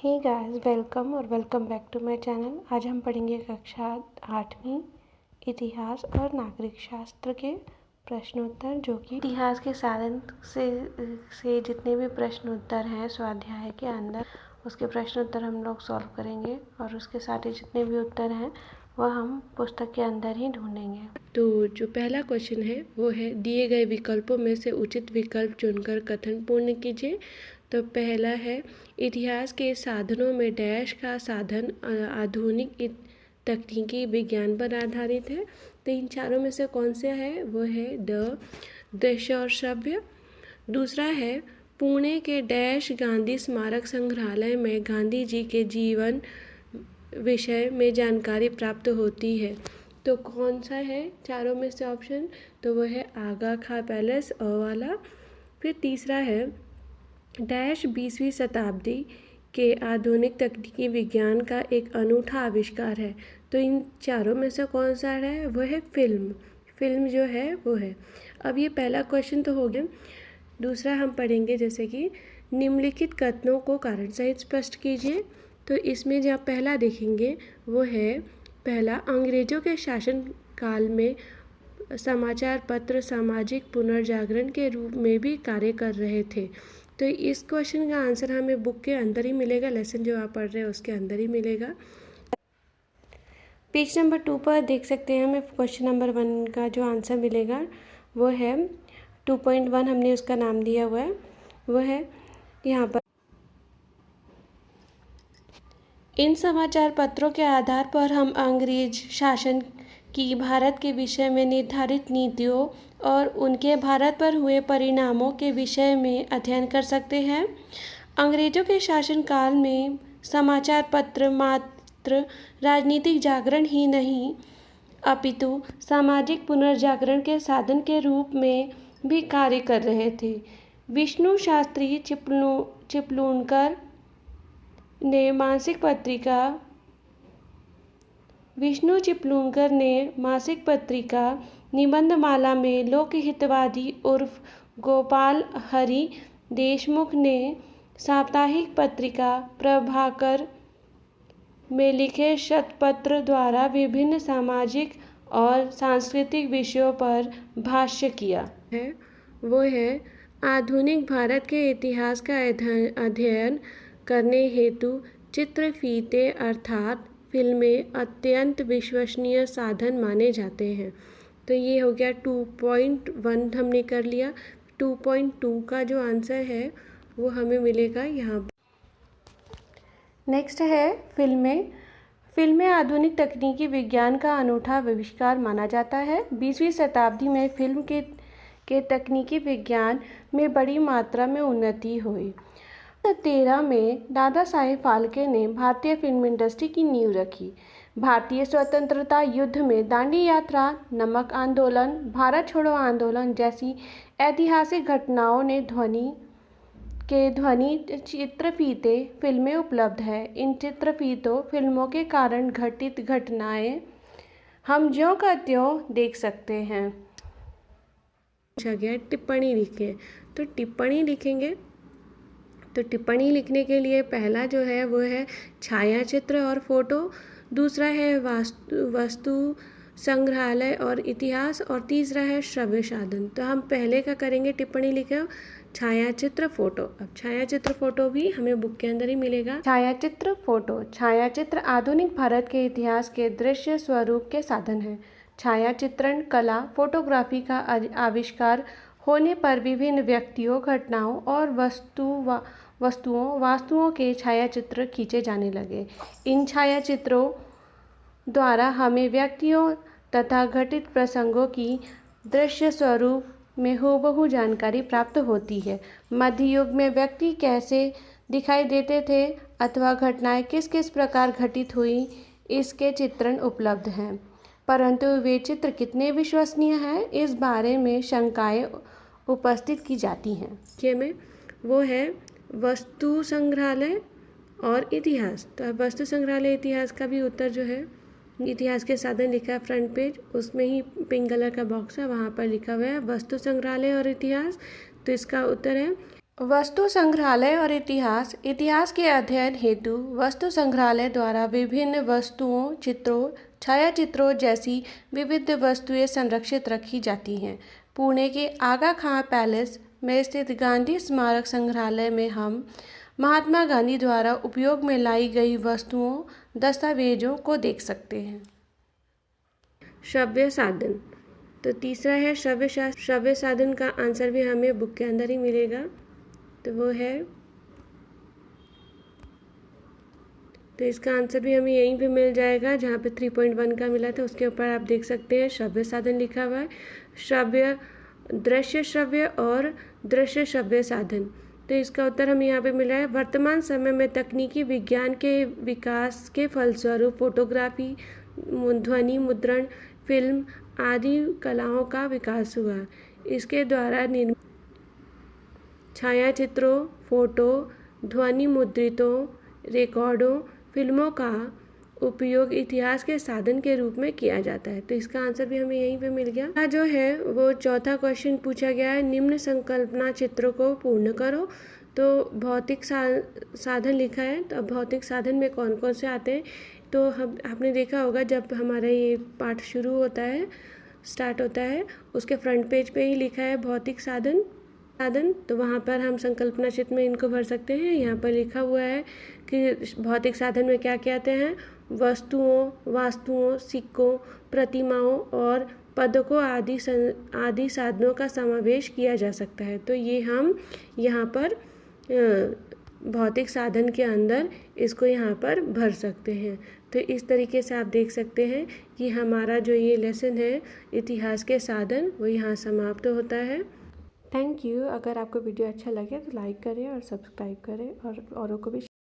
हे guys, welcome और welcome back to my channel. आज हम पढ़ेंगे कक्षा 8वीं इतिहास और नागरिक शास्त्र के प्रश्नोत्तर, जो कि इतिहास के साधन से जितने भी प्रश्न उत्तर हैं स्वाध्याय के अंदर, उसके प्रश्नोत्तर हम लोग सॉल्व करेंगे और उसके साथ ही जितने भी उत्तर हैं वह हम पुस्तक के अंदर ही ढूंढेंगे। तो जो पहला क्वेश्चन है वो है, दिए गए विकल्पों में से उचित विकल्प चुनकर कथन पूर्ण कीजिए। तो पहला है, इतिहास के साधनों में डैश का साधन आधुनिक तकनीकी विज्ञान पर आधारित है। तो इन चारों में से कौन सा है? वो है दृश्य और श्रव्य। दूसरा है, पुणे के डैश गांधी स्मारक संग्रहालय में गांधी जी के जीवन विषय में जानकारी प्राप्त होती है। तो कौन सा है चारों में से ऑप्शन? तो वो है आगा खां पैलेस, अ वाला। फिर तीसरा है, डैश 20वीं शताब्दी के आधुनिक तकनीकी विज्ञान का एक अनूठा आविष्कार है। तो इन चारों में से कौन सा है? वो है फिल्म जो है वो है। अब ये पहला क्वेश्चन तो हो गया। दूसरा हम पढ़ेंगे, जैसे कि निम्नलिखित कथनों को कारण सहित स्पष्ट कीजिए। तो इसमें जो आप पहला देखेंगे वो है, पहला, अंग्रेजों के शासन काल में समाचार पत्र सामाजिक पुनर्जागरण के रूप में भी कार्य कर रहे थे। तो इस क्वेश्चन का आंसर हमें बुक के अंदर ही मिलेगा, लेसन जो आप पढ़ रहे हैं उसके अंदर ही मिलेगा। पेज नंबर 2 पर देख सकते हैं, हमें क्वेश्चन नंबर 1 का जो आंसर मिलेगा वो है 2.1, हमने उसका नाम दिया हुआ है, वो है यहाँ पर, इन समाचार पत्रों के आधार पर हम अंग्रेज शासन की भारत के विषय में निर्धारित नीतियों और उनके भारत पर हुए परिणामों के विषय में अध्ययन कर सकते हैं। अंग्रेजों के शासनकाल में समाचार पत्र मात्र राजनीतिक जागरण ही नहीं अपितु सामाजिक पुनर्जागरण के साधन के रूप में भी कार्य कर रहे थे। विष्णु शास्त्री चिपलूणकर ने मासिक पत्रिका निबंधमाला में लोकहितवादी उर्फ गोपाल हरि देशमुख ने साप्ताहिक पत्रिका प्रभाकर में लिखे शतपत्र द्वारा विभिन्न सामाजिक और सांस्कृतिक विषयों पर भाष्य किया है। वो है, आधुनिक भारत के इतिहास का अध्ययन करने हेतु चित्रफीते अर्थात फिल्में अत्यंत विश्वसनीय साधन माने जाते हैं। तो ये हो गया 2.1 हमने कर लिया। 2.2 का जो आंसर है वो हमें मिलेगा यहाँ। नेक्स्ट है फिल्में आधुनिक तकनीकी विज्ञान का अनूठा आविष्कार माना जाता है। 20वीं शताब्दी में फिल्म के तकनीकी विज्ञान में बड़ी मात्रा में उन्नति हुई। 2013 में दादा साहेब फाल्के ने भारतीय फिल्म इंडस्ट्री की नींव रखी। भारतीय स्वतंत्रता युद्ध में दांडी यात्रा, नमक आंदोलन, भारत छोड़ो आंदोलन जैसी ऐतिहासिक घटनाओं ने ध्वनि चित्रफीते फिल्में उपलब्ध है। इन चित्रफीतों फिल्मों के कारण घटित घटनाएं हम ज्यों का त्यों देख सकते हैं। पूछा गया टिप्पणी लिखें, तो टिप्पणी लिखेंगे। तो टिप्पणी लिखने के लिए पहला जो है वो है छायाचित्र और फोटो, दूसरा है वस्तु संग्रहालय और इतिहास, और तीसरा है श्रव्य साधन। तो हम पहले का करेंगे, टिप्पणी लिखे छायाचित्र फोटो। अब छायाचित्र फोटो भी हमें बुक के अंदर ही मिलेगा। छायाचित्र आधुनिक भारत के इतिहास के दृश्य स्वरूप के साधन है। छायाचित्रण कला फोटोग्राफी का आविष्कार होने पर विभिन्न व्यक्तियों, घटनाओं और वास्तुओं के छायाचित्र खींचे जाने लगे। इन छायाचित्रों द्वारा हमें व्यक्तियों तथा घटित प्रसंगों की दृश्य स्वरूप में हूबहू जानकारी प्राप्त होती है। मध्य युग में व्यक्ति कैसे दिखाई देते थे अथवा घटनाएं किस किस प्रकार घटित हुई, इसके चित्रण उपलब्ध हैं, परंतु वे चित्र कितने विश्वसनीय हैं इस बारे में शंकाएं उपस्थित की जाती हैं। के में वो है वस्तु संग्रहालय और इतिहास। तो वस्तु संग्रहालय इतिहास का भी उत्तर जो है, इतिहास के साधन लिखा है फ्रंट पेज, उसमें ही पिंक कलर का बॉक्स है, वहाँ पर लिखा हुआ है वस्तु संग्रहालय और इतिहास। तो इसका उत्तर है वस्तु संग्रहालय और इतिहास। इतिहास के अध्ययन हेतु वस्तु संग्रहालय द्वारा विभिन्न वस्तुओं, चित्रों, छायाचित्रों जैसी विविध वस्तुएं संरक्षित रखी जाती हैं। पुणे के आगा खां पैलेस में स्थित गांधी स्मारक संग्रहालय में हम महात्मा गांधी द्वारा उपयोग में लाई गई वस्तुओं, दस्तावेजों को देख सकते हैं। श्रव्य साधन। तो तीसरा है श्रव्य साधन का आंसर भी हमें बुक के अंदर ही मिलेगा, तो वो है, तो इसका आंसर भी हमें यहीं पे मिल जाएगा जहाँ पे 3.1 का मिला था, उसके ऊपर आप देख सकते हैं श्रव्य साधन लिखा हुआ है। श्रव्य, दृश्य श्रव्य और दृश्य श्रव्य साधन। तो इसका उत्तर हमें यहाँ पे मिला है, वर्तमान समय में तकनीकी विज्ञान के विकास के फलस्वरूप फोटोग्राफी, ध्वनि मुद्रण, फिल्म आदि कलाओं का विकास हुआ। इसके द्वारा छायाचित्रों, फोटो, ध्वनि मुद्रितों, रिकॉर्डों, फिल्मों का उपयोग इतिहास के साधन के रूप में किया जाता है। तो इसका आंसर भी हमें यहीं पे मिल गया। जो है वो चौथा क्वेश्चन पूछा गया है, निम्न संकल्पना चित्र को पूर्ण करो। तो भौतिक साधन लिखा है, तो अब भौतिक साधन में कौन कौन से आते हैं, तो हम आपने देखा होगा जब हमारा ये पाठ शुरू होता है, स्टार्ट होता है, उसके फ्रंट पेज पे ही लिखा है भौतिक साधन। तो वहाँ पर हम संकल्पना चित्र में इनको भर सकते हैं। यहाँ पर लिखा हुआ है कि भौतिक साधन में क्या क्या आते हैं, वस्तुओं, वास्तुओं, सिक्कों, प्रतिमाओं और पदकों आदि साधनों का समावेश किया जा सकता है। तो ये हम यहाँ पर भौतिक साधन के अंदर इसको यहाँ पर भर सकते हैं। तो इस तरीके से आप देख सकते हैं कि हमारा जो ये लेसन है इतिहास के साधन, वो यहाँ समाप्त होता है। Thank you. अगर आपको वीडियो अच्छा लगे तो लाइक करें और सब्सक्राइब करें और औरों को भी